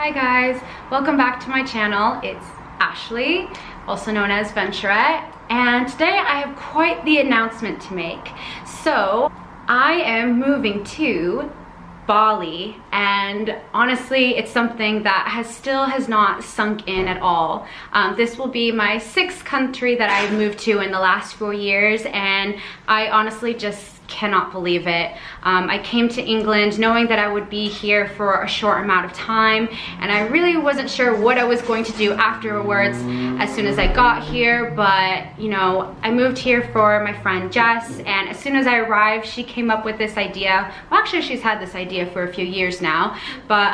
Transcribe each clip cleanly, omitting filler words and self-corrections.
Hi guys, welcome back to my channel. It's Ashley, also known as Venture-Ette, and today I have quite the announcement to make. So I am moving to Bali, and honestly it's something that still has not sunk in at all. This will be my 6th country that I've moved to in the last 4 years, and I honestly just cannot believe it. I came to England knowing that I would be here for a short amount of time, and I really wasn't sure what I was going to do afterwards as soon as I got here, but you know, I moved here for my friend Jess, and as soon as I arrived she came up with this idea. Well, actually she's had this idea for a few years now, but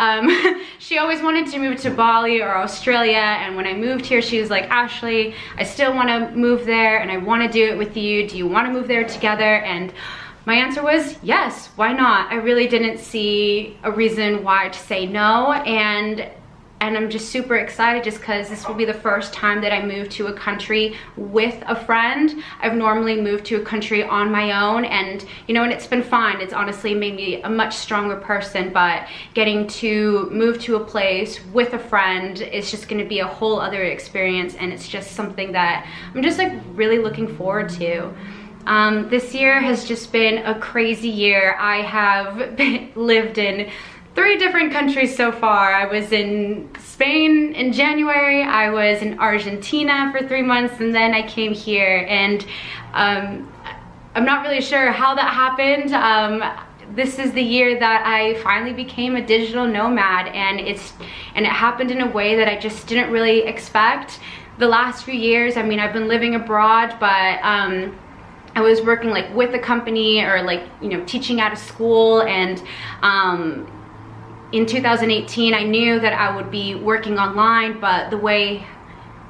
she always wanted to move to Bali or Australia, and when I moved here she was like, Ashley, I still want to move there and I want to do it with you. Do you want to move there together? And my answer was yes, why not? I really didn't see a reason why to say no, and I'm just super excited just because this will be the first time that I move to a country with a friend. I've normally moved to a country on my own, and you know, and it's been fine. It's honestly made me a much stronger person, but getting to move to a place with a friend is just going to be a whole other experience, and it's just something that I'm just like really looking forward to. This year has just been a crazy year. I have lived in 3 different countries so far. I was in Spain in January, I was in Argentina for 3 months, and then I came here, and I'm not really sure how that happened. This is the year that I finally became a digital nomad, and it happened in a way that I just didn't really expect. The last few years, I mean, I've been living abroad, but I was working like with a company or like, you know, teaching at a school, and in 2018 I knew that I would be working online, but the way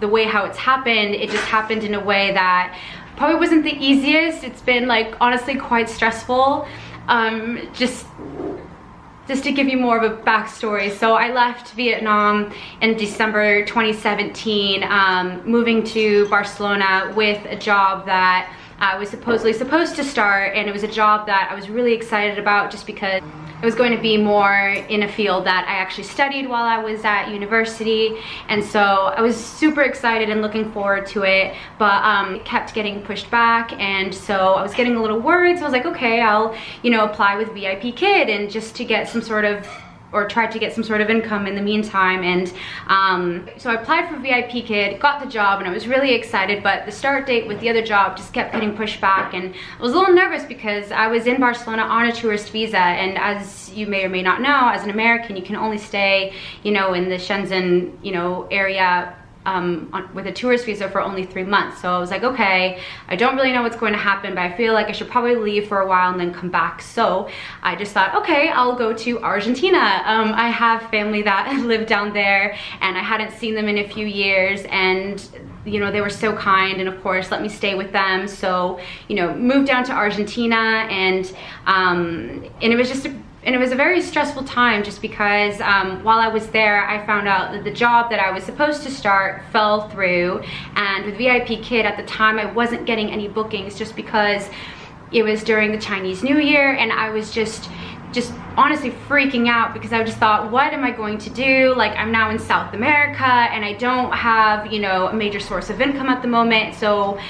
how it's happened, it just happened in a way that probably wasn't the easiest. It's been like honestly quite stressful. Just to give you more of a backstory, so I left Vietnam in December 2017, moving to Barcelona with a job that I was supposedly supposed to start, and it was a job that I was really excited about just because it was going to be more in a field that I actually studied while I was at university, and so I was super excited and looking forward to it, but it kept getting pushed back, and so I was getting a little worried, so I was like, okay, I'll, you know, apply with VIP Kid and just to get some sort of, or tried to get some sort of income in the meantime, and so I applied for VIP Kid, got the job, and I was really excited, but the start date with the other job just kept getting pushed back, and I was a little nervous because I was in Barcelona on a tourist visa, and as you may or may not know, as an American, you can only stay, you know, in the Shenzhen, you know, area with a tourist visa for only 3 months. So I was like, okay, I don't really know what's going to happen, but I feel like I should probably leave for a while and then come back. So I just thought, okay, I'll go to Argentina. I have family that live down there, and I hadn't seen them in a few years, and you know, they were so kind and of course let me stay with them. So, you know, moved down to Argentina, and it was a very stressful time just because while I was there, I found out that the job that I was supposed to start fell through, and with VIP Kid at the time I wasn't getting any bookings just because it was during the Chinese New Year, and I was just honestly freaking out because I just thought, what am I going to do? Like, I'm now in South America and I don't have, you know, a major source of income at the moment. So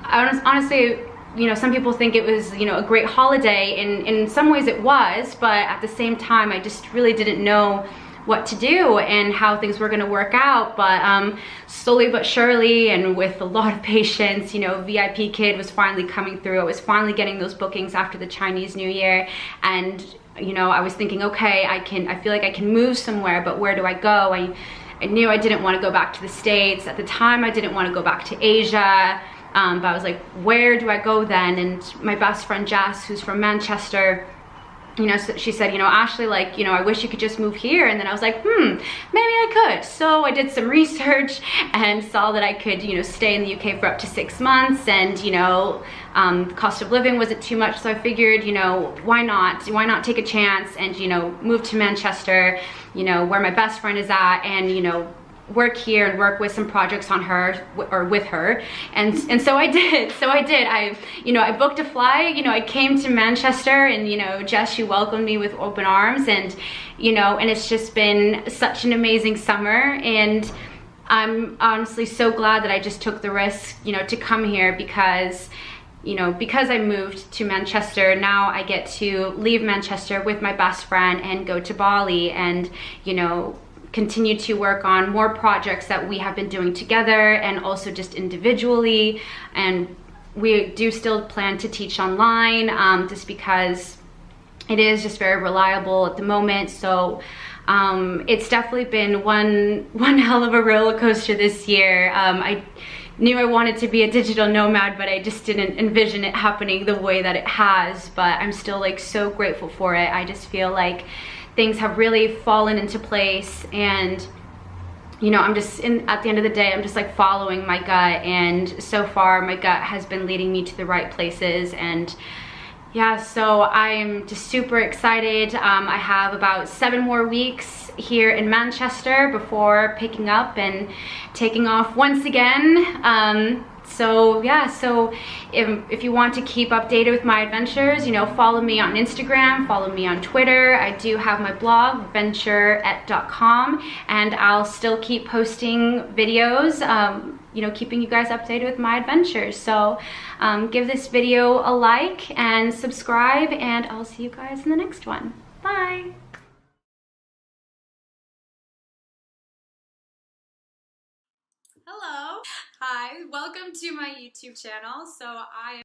honestly, you know, some people think it was, you know, a great holiday, and in some ways it was, but at the same time I just really didn't know what to do and how things were going to work out. But slowly but surely, and with a lot of patience, you know, VIP Kid was finally coming through. I was finally getting those bookings after the Chinese New Year, and you know, I was thinking, okay, I feel like I can move somewhere, but where do I go? I knew I didn't want to go back to the States. At the time I didn't want to go back to Asia. But I was like, where do I go then? And my best friend Jess, who's from Manchester, you know, she said, you know, Ashley, like, you know, I wish you could just move here. And then I was like, maybe I could. So I did some research and saw that I could, you know, stay in the UK for up to 6 months, and you know, the cost of living wasn't too much, so I figured, you know, why not take a chance and, you know, move to Manchester, you know, where my best friend is at, and you know, work here and work with some projects on her or with her, and so I did. I booked a flight. I came to Manchester, and Jess, she welcomed me with open arms, and and it's just been such an amazing summer, and I'm honestly so glad that I just took the risk, to come here, because because I moved to Manchester, now I get to leave Manchester with my best friend and go to Bali and, continue to work on more projects that we have been doing together and also just individually. And we do still plan to teach online, just because it is just very reliable at the moment. So it's definitely been one hell of a roller coaster this year. I knew I wanted to be a digital nomad, but I just didn't envision it happening the way that it has. But I'm still like so grateful for it. I just feel like things have really fallen into place, and I'm just at the end of the day, I'm just like following my gut, and so far my gut has been leading me to the right places. And yeah, so I'm just super excited. I have about 7 more weeks here in Manchester before picking up and taking off once again. So yeah, so if you want to keep updated with my adventures, follow me on Instagram, follow me on Twitter. I do have my blog, Venture-Ette.com, and I'll still keep posting videos, keeping you guys updated with my adventures. So give this video a like and subscribe, and I'll see you guys in the next one. Bye. Hello. Hi, welcome to my YouTube channel. So I